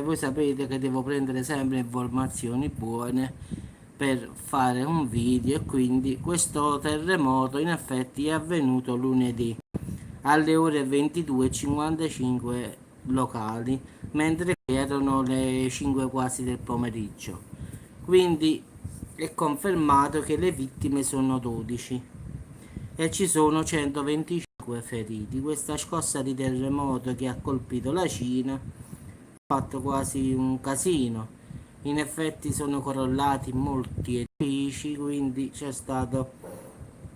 voi sapete che devo prendere sempre informazioni buone per fare un video, e quindi questo terremoto in effetti è avvenuto lunedì alle ore 22:55 locali, mentre qui erano le 5 quasi del pomeriggio. Quindi è confermato che le vittime sono 12 e ci sono 125 feriti. Questa scossa di terremoto che ha colpito la Cina ha fatto quasi un casino. In effetti sono crollati molti edifici, quindi c'è stato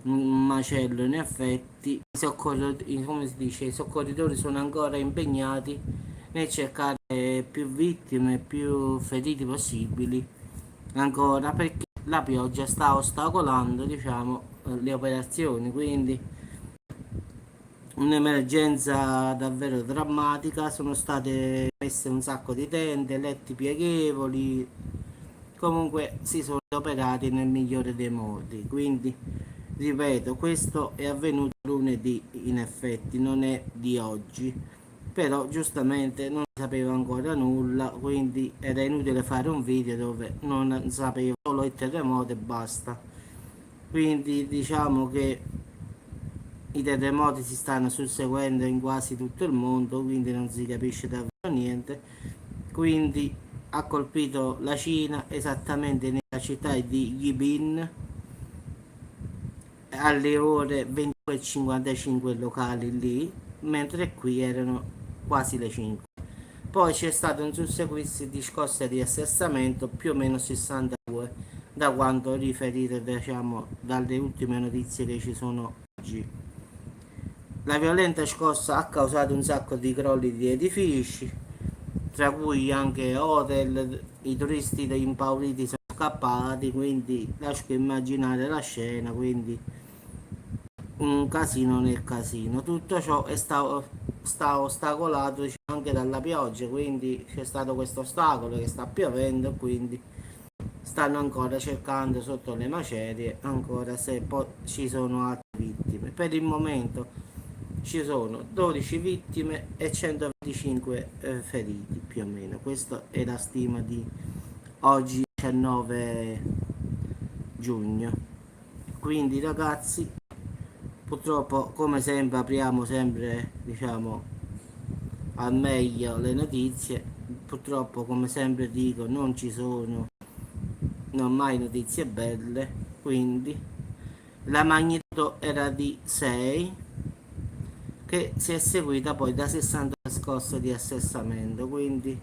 un macello. In effetti come si dice, i soccorritori sono ancora impegnati nel cercare più vittime, più feriti possibili, ancora perché la pioggia sta ostacolando, diciamo, le operazioni. Quindi un'emergenza davvero drammatica. Sono state messe un sacco di tende, letti pieghevoli, comunque si sono operati nel migliore dei modi. Quindi ripeto, questo è avvenuto lunedì, in effetti non è di oggi, però giustamente non sapevo ancora nulla, quindi era inutile fare un video dove non sapevo solo il terremoto e basta. Quindi diciamo che i terremoti si stanno susseguendo in quasi tutto il mondo, quindi non si capisce davvero niente. Quindi ha colpito la Cina esattamente nella città di Yibin alle ore 22:55 locali lì, mentre qui erano quasi le 5. Poi c'è stato un susseguirsi di scosse di assestamento, più o meno 62, da quanto riferito, diciamo, dalle ultime notizie che ci sono oggi. La violenta scossa ha causato un sacco di crolli di edifici, tra cui anche hotel. I turisti impauriti sono scappati, quindi lascio immaginare la scena. Quindi un casino nel casino. Tutto ciò sta ostacolato, diciamo, anche dalla pioggia, quindi c'è stato questo ostacolo che sta piovendo, quindi stanno ancora cercando sotto le macerie ancora se poi ci sono altre vittime. Per il momento ci sono 12 vittime e 125 feriti più o meno. Questa è la stima di oggi 19 giugno. Quindi ragazzi, purtroppo come sempre apriamo sempre, diciamo, al meglio le notizie. Purtroppo come sempre dico, non mai notizie belle. Quindi la magnitudo era di 6, che si è seguita poi da 60 scosse di assestamento, quindi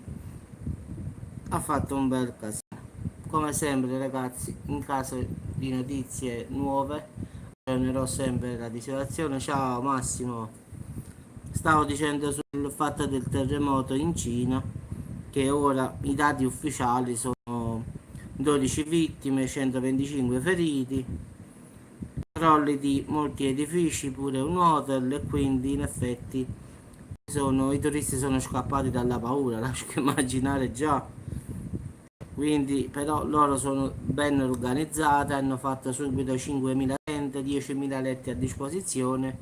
ha fatto un bel casino. Come sempre ragazzi, in caso di notizie nuove aggiornerò sempre la situazione. Ciao Massimo, stavo dicendo sul fatto del terremoto in Cina, che ora i dati ufficiali sono 12 vittime, 125 feriti, crolli di molti edifici, pure un hotel, e quindi in effetti i turisti sono scappati dalla paura, lascio immaginare già. Quindi però loro sono ben organizzate, hanno fatto subito 5.000 tende, 10.000 letti a disposizione,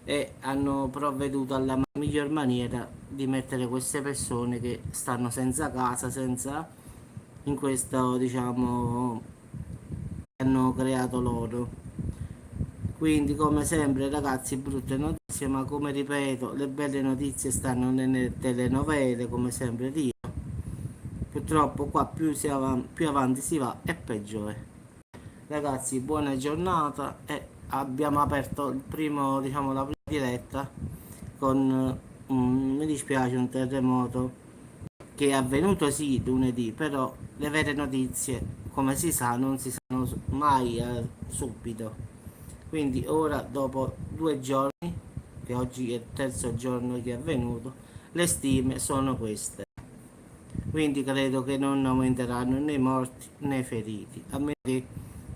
e hanno provveduto alla miglior maniera di mettere queste persone che stanno senza casa, senza, in questo, diciamo, che hanno creato loro. Quindi come sempre ragazzi, brutte notizie, ma come ripeto, le belle notizie stanno nelle telenovele, come sempre dico. Purtroppo qua più avanti si va e peggio è. Ragazzi, buona giornata, e abbiamo aperto il primo, diciamo, la prima diretta con mi dispiace, un terremoto che è avvenuto sì lunedì, però le vere notizie, come si sa, non si sanno mai subito. Quindi ora, dopo 2 giorni, che oggi è il terzo giorno che è avvenuto, le stime sono queste. Quindi credo che non aumenteranno né i morti né i feriti, a meno che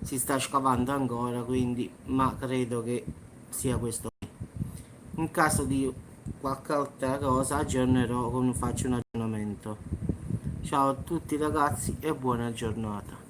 si sta scavando ancora, quindi, ma credo che sia questo. In caso di qualche altra cosa aggiornerò, faccio un aggiornamento. Ciao a tutti ragazzi e buona giornata.